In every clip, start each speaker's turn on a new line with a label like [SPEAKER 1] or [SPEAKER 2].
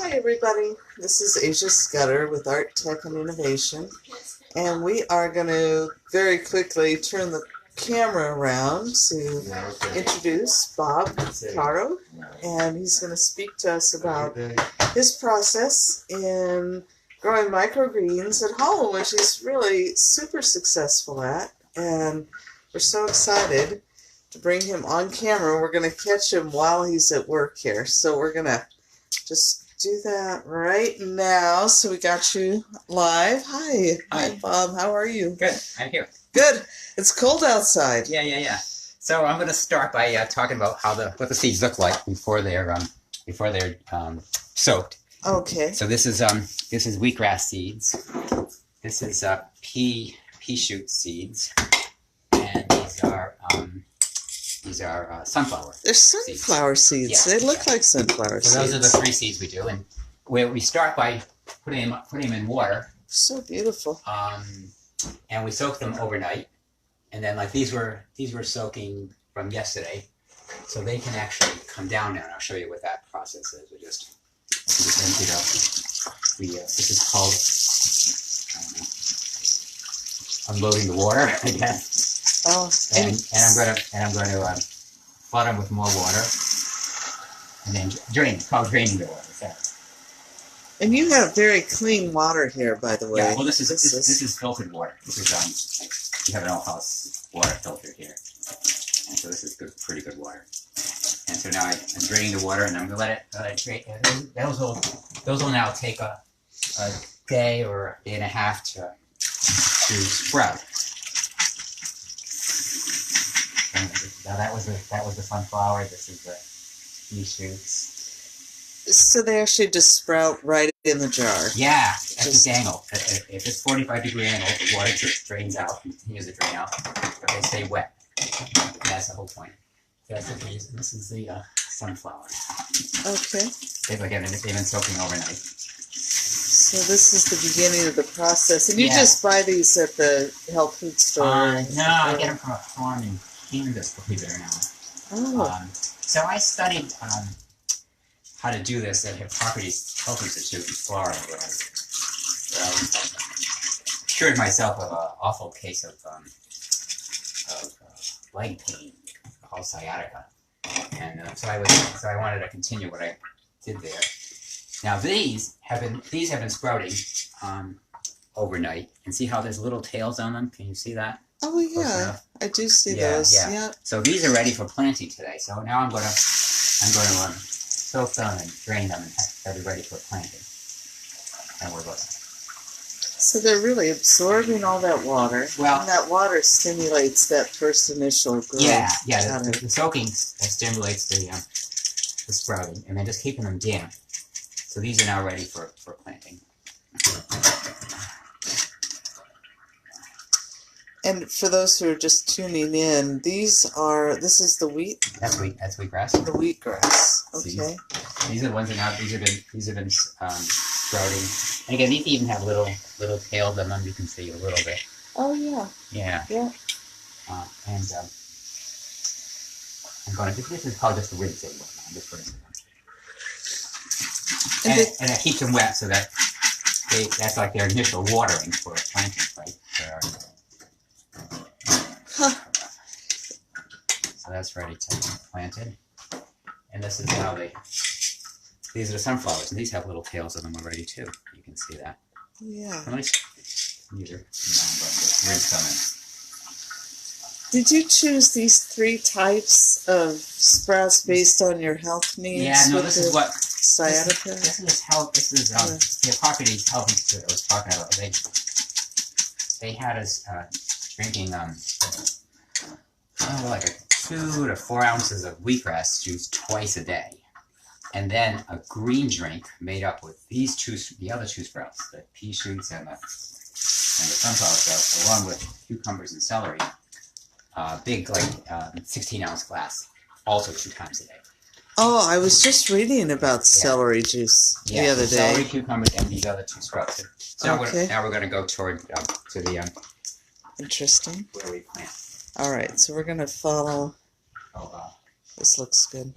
[SPEAKER 1] Hi everybody, this is Asia Scudder with Art, Tech, and Innovation, and we are going to very quickly turn the camera around to introduce Bob Vaccaro, and he's going to speak to us about his process in growing microgreens at home, which he's really super successful at, and we're so excited to bring him on camera. We're going to catch him while he's at work here, so we're going to just do that right now. So we got you live. Hi. Hi, Bob. How are you?
[SPEAKER 2] Good. I'm here.
[SPEAKER 1] Good. It's cold outside.
[SPEAKER 2] Yeah. So I'm going to start by talking about what the seeds look like before they're soaked.
[SPEAKER 1] Okay.
[SPEAKER 2] So this is wheatgrass seeds. This is pea shoot seeds, and these are sunflower.
[SPEAKER 1] They're sunflower seeds.
[SPEAKER 2] Yeah.
[SPEAKER 1] They look like sunflower seeds.
[SPEAKER 2] So those are the 3 seeds we do, and we start by putting them in water.
[SPEAKER 1] So beautiful.
[SPEAKER 2] And we soak them overnight, and then like these were soaking from yesterday, so they can actually come down now. And I'll show you what that process is. We just emptied out. This is called unloading the water, I guess.
[SPEAKER 1] Oh,
[SPEAKER 2] and I'm going to flood them with more water, and then drain. It's called draining the water. So.
[SPEAKER 1] And you have very clean water here, by the way.
[SPEAKER 2] Yeah. Well, this is filtered water. This is we have an all-house water filter here, and so this is pretty good water. And so now I'm draining the water, and I'm going to let it drain. Those will now take a day or a day and a half to sprout. Now that was the sunflower. This is the pea shoots.
[SPEAKER 1] So they actually just sprout right in the jar.
[SPEAKER 2] Yeah, at this angle. If it's 45-degree angle, the water just drains out and continues to drain out, but they stay wet. That's the whole point. That's the reason. This is the sunflower.
[SPEAKER 1] Okay.
[SPEAKER 2] They've been soaking overnight.
[SPEAKER 1] So this is the beginning of the process, and you just buy these at the health food store.
[SPEAKER 2] No, I get them from a farm in Kansas, believe it or not.
[SPEAKER 1] Oh.
[SPEAKER 2] So I studied how to do this at Hippocrates Health Institute in Florida, where I cured myself of an awful case of leg pain called sciatica, and so I wanted to continue what I did there. Now these have been sprouting overnight, and see how there's little tails on them? Can you see that?
[SPEAKER 1] Oh yeah, I do see those. Yeah.
[SPEAKER 2] So these are ready for planting today. So now I'm going to soak them and drain them and have them ready for planting. And we're looking.
[SPEAKER 1] So they're really absorbing all that water.
[SPEAKER 2] Well,
[SPEAKER 1] and that water stimulates that first initial growth.
[SPEAKER 2] Yeah. The soaking stimulates the sprouting, and then just keeping them damp. So these are now ready for planting.
[SPEAKER 1] And for those who are just tuning in, this is the wheat.
[SPEAKER 2] That's wheatgrass.
[SPEAKER 1] The wheatgrass. Okay.
[SPEAKER 2] These are the ones that these have been sprouting. And again, these even have little tails on them. You can see a little bit.
[SPEAKER 1] Oh yeah.
[SPEAKER 2] Yeah.
[SPEAKER 1] Yeah.
[SPEAKER 2] And I'm going to. This is called just a rinsing. I'm just rinsing them. And it keeps them wet so that that's like their initial watering for planting, right? So that's ready to be planted. And this is how these are the sunflowers, and these have little tails on them already too. You can see that.
[SPEAKER 1] Yeah.
[SPEAKER 2] Rinse them in.
[SPEAKER 1] Did you choose these 3 types of sprouts based on your health needs?
[SPEAKER 2] Yeah, no, this is what
[SPEAKER 1] sciatica.
[SPEAKER 2] This is the Hippocrates Health Institute I was talking about. They had us drinking like 2 to 4 ounces of wheatgrass juice twice a day, and then a green drink made up with the other 2 sprouts, the pea shoots and the sunflower sprouts, along with cucumbers and celery. Big 16-ounce glass, also 2 times a day.
[SPEAKER 1] Oh, I was just reading about celery juice the other day.
[SPEAKER 2] Celery, cucumbers, and these other 2 sprouts. So now we're going to go to the
[SPEAKER 1] interesting.
[SPEAKER 2] Where we plant.
[SPEAKER 1] All right, so we're going to follow. This looks good.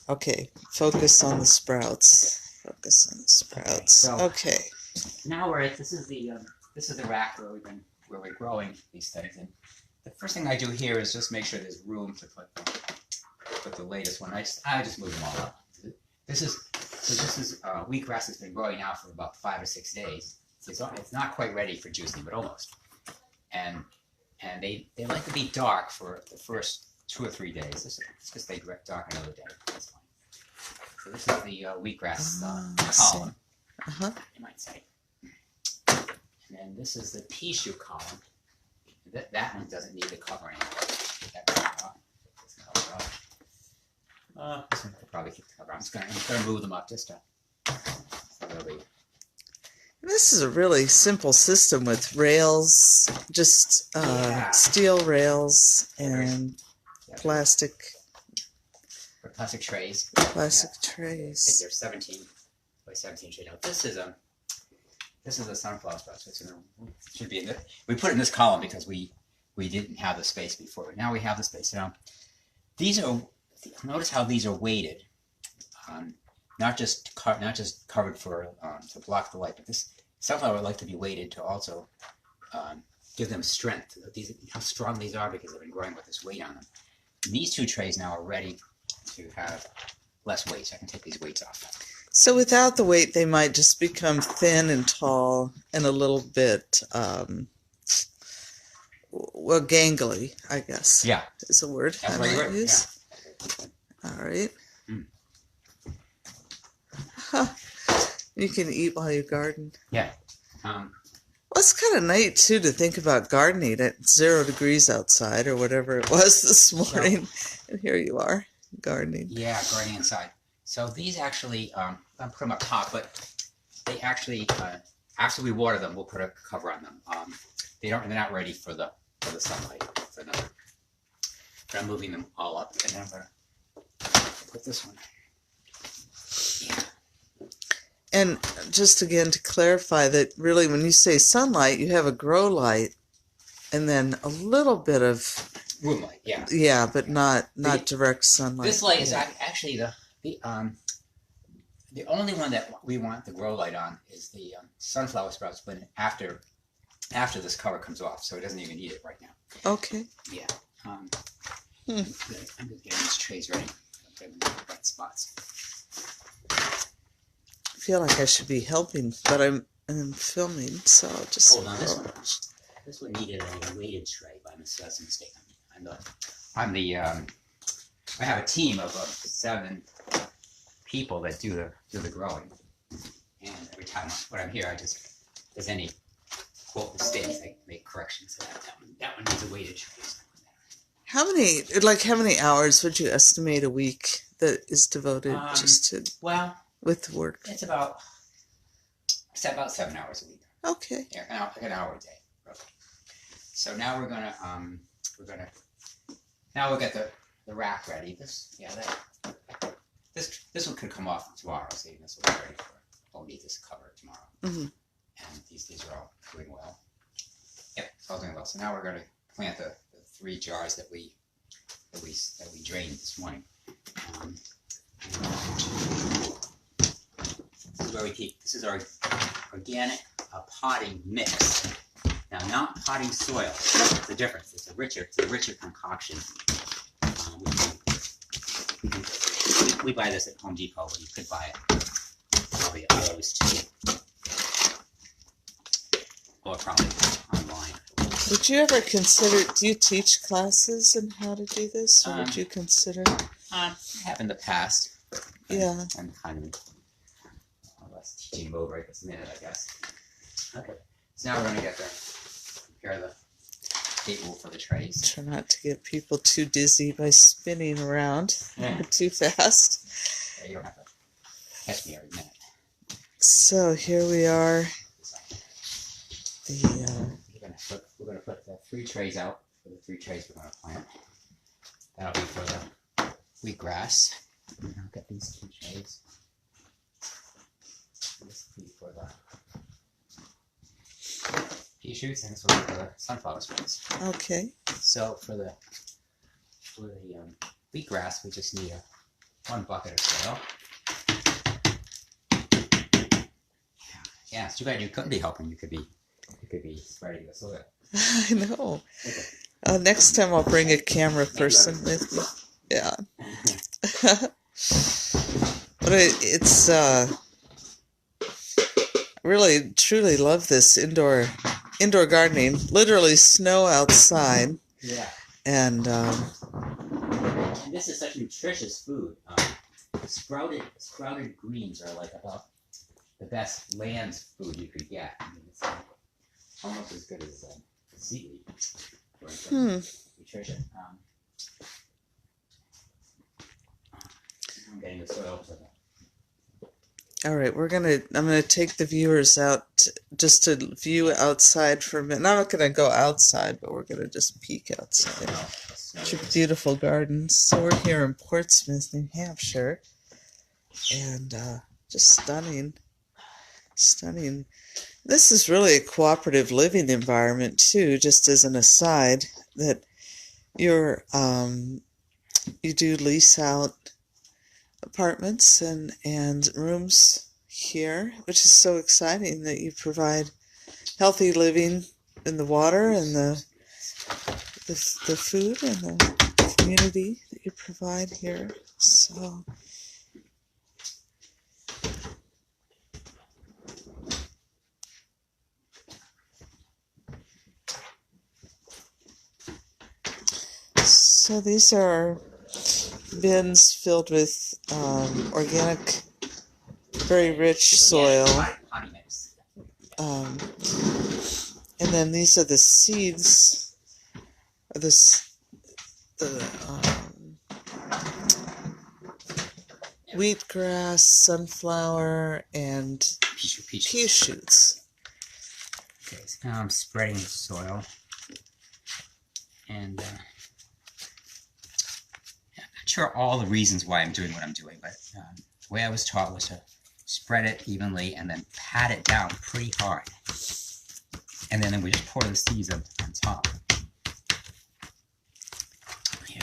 [SPEAKER 1] Okay, focus on the sprouts. focus on the sprouts.
[SPEAKER 2] so-
[SPEAKER 1] Okay.
[SPEAKER 2] Now we're at this is the rack where we're growing these things, and the first thing I do here is just make sure there's room to put the latest one. I just move them all up. This is wheatgrass has been growing now for about 5 or 6 days. So it's not quite ready for juicing, but almost. And they like to be dark for the first 2 or 3 days. It's just they dark another day. That's fine. So this is the wheatgrass column, you might say. And then this is the pea shoot column. That one doesn't need the cover anymore. That cover off. This cover off. This one could probably keep the cover on. I'm just gonna move them up just a little bit.
[SPEAKER 1] This is a really simple system with rails, just steel rails and plastic
[SPEAKER 2] trays.
[SPEAKER 1] Plastic trays.
[SPEAKER 2] They're 17 by 17 trays. Now this is a sunflower sprout. So should be in this. We put it in this column because we didn't have the space before. Now we have the space. Now these are. Notice how these are weighted. Not just covered for to block the light, but this sunflower would like to be weighted to also give them strength. How strong these are because they've been growing with this weight on them. And these 2 trays now are ready to have less weight, so I can take these weights off.
[SPEAKER 1] So without the weight, they might just become thin and tall and a little bit, well, gangly, I guess.
[SPEAKER 2] Yeah,
[SPEAKER 1] is a word I might use. Yeah. All right. You can eat while you garden.
[SPEAKER 2] Yeah.
[SPEAKER 1] Well, it's kind of neat, too, to think about gardening at 0 degrees outside or whatever it was this morning. And here you are, gardening.
[SPEAKER 2] Yeah, gardening inside. So these actually, I put them up top, but they actually, after we water them, we'll put a cover on them. They're not ready for the sunlight. But I'm moving them all up, and then I'm going to put this one. Yeah.
[SPEAKER 1] And just again to clarify that really when you say sunlight, you have a grow light and then a little bit of
[SPEAKER 2] room light, yeah.
[SPEAKER 1] Yeah, but not direct sunlight.
[SPEAKER 2] This light is actually the only one that we want the grow light on is the sunflower sprouts when after this cover comes off, so it doesn't even need it right now.
[SPEAKER 1] Okay.
[SPEAKER 2] Yeah. I'm just getting these trays ready. I'm putting them in the right spots.
[SPEAKER 1] I feel like I should be helping, but I'm filming, so I'll just
[SPEAKER 2] hold on. This one needed a weighted tray by mistake. I have a team of 7 people that do the growing, and every time when I'm here, there's any quote mistakes, I make corrections. So that one needs a weighted tray.
[SPEAKER 1] How many hours would you estimate a week that is devoted just to with work?
[SPEAKER 2] It's about 7 hours a week.
[SPEAKER 1] Okay.
[SPEAKER 2] Yeah, an hour a day, roughly. So now we'll get the rack ready. This one could come off tomorrow. See, this will be ready for. We'll need this cover tomorrow. Mm-hmm. And these are all doing well. Yep, it's all doing well. So now we're going to plant the 3 jars that we drained this morning. This is where we keep. This is our organic potting mix. Now, not potting soil. It's the difference. It's a richer concoction. We buy this at Home Depot, but you could buy it probably at Lowe's too, or probably online.
[SPEAKER 1] Would you ever consider? Do you teach classes on how to do this, or would you consider?
[SPEAKER 2] I have in the past.
[SPEAKER 1] Yeah.
[SPEAKER 2] I'm kind of teaching them over at this minute, I guess. Okay. So now we're going to prepare the table for the trays.
[SPEAKER 1] Try not to get people too dizzy by spinning around too fast.
[SPEAKER 2] Yeah, you don't have to catch me every minute.
[SPEAKER 1] So here we are.
[SPEAKER 2] We're going to put the 3 trays out for the 3 trays we're going to plant. That'll be for the wheatgrass. I'll get these 2 trays. This will be for the pea shoots, and this will be for the sunflower sprays.
[SPEAKER 1] Okay.
[SPEAKER 2] So for the wheatgrass, we just need 1 bucket of soil. Yeah, it's too bad you couldn't be helping. You could be spreading the soil.
[SPEAKER 1] I know. Next time I'll bring a camera person with me. Yeah. But it's really truly love this indoor gardening. Literally snow outside.
[SPEAKER 2] Yeah.
[SPEAKER 1] And
[SPEAKER 2] this is such nutritious food. Sprouted greens are like about the best land food you could get. I mean, it's almost as good as seaweed for nutrition. I'm getting the soil to the...
[SPEAKER 1] All right, I'm gonna take the viewers out just to view outside for a minute. I'm not gonna go outside, but we're gonna just peek outside. Such a beautiful gardens. So we're here in Portsmouth, New Hampshire, and just stunning. This is really a cooperative living environment too. Just as an aside, that you do lease out apartments and rooms here, which is so exciting that you provide healthy living in the water and the food and the community that you provide here. So these are bins filled with organic, very rich soil. And then these are the seeds, or the wheatgrass, sunflower, and pea shoots.
[SPEAKER 2] Okay, so now I'm spreading the soil. And I'm not sure all the reasons why I'm doing what I'm doing, but the way I was taught was to spread it evenly and then pat it down pretty hard. And then we just pour the seeds on top. Yeah.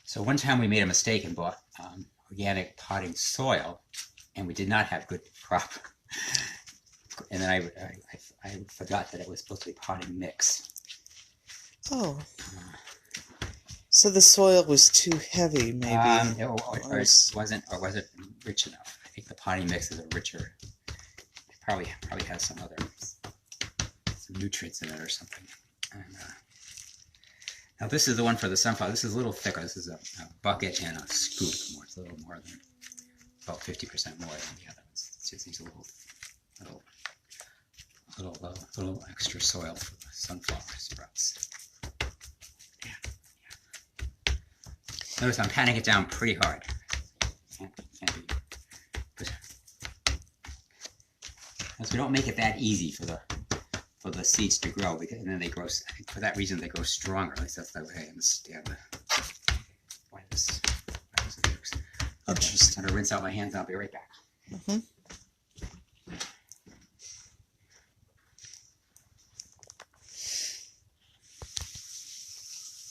[SPEAKER 2] So one time we made a mistake and bought organic potting soil, and we did not have good crop. And then I forgot that it was supposed to be potting mix.
[SPEAKER 1] Oh. So the soil was too heavy, maybe.
[SPEAKER 2] Or wasn't rich enough. I think the potting mix is a richer. It probably has some nutrients in it or something. And, now this is the one for the sunflower. This is a little thicker. This is a bucket and a scoop more. It's a little more than about 50% more than the other ones. It's just these little extra soil for the sunflower sprouts. Yeah. Notice I'm patting it down pretty hard. Can't be, because we don't make it that easy for the seeds to grow, because, and then they grow. I think for that reason they grow stronger. At least that's the way I understand why this works. Interesting. I'm gonna rinse out my hands. I'll be right back.
[SPEAKER 1] Mm-hmm.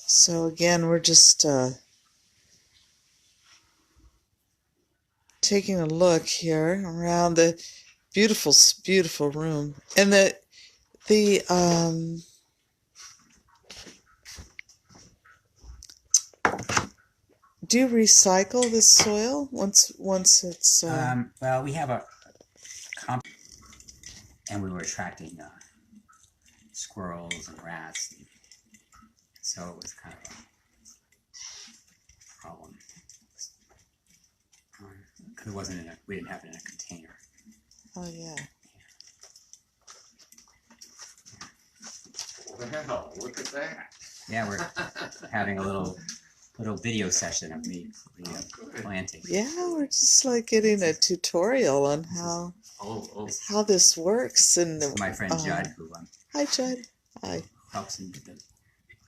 [SPEAKER 1] So again, we're just taking a look here around the beautiful room, and do you recycle the soil once it's
[SPEAKER 2] well, we have a and we were attracting squirrels and rats, so it was kind of a problem because we didn't have it in a container.
[SPEAKER 1] Oh yeah.
[SPEAKER 3] Wow, look at that.
[SPEAKER 2] Yeah, we're having a little video session of me planting.
[SPEAKER 1] Yeah, we're just like getting a tutorial on how this works. And
[SPEAKER 2] this is my friend Judd, who
[SPEAKER 1] hi Judd. Hi.
[SPEAKER 2] Helps in with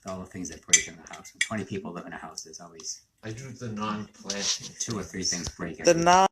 [SPEAKER 2] all the things that break in the house. When 20 people live in a house, there's always
[SPEAKER 3] I do the non-planting.
[SPEAKER 2] 2 or 3 things break.
[SPEAKER 1] The non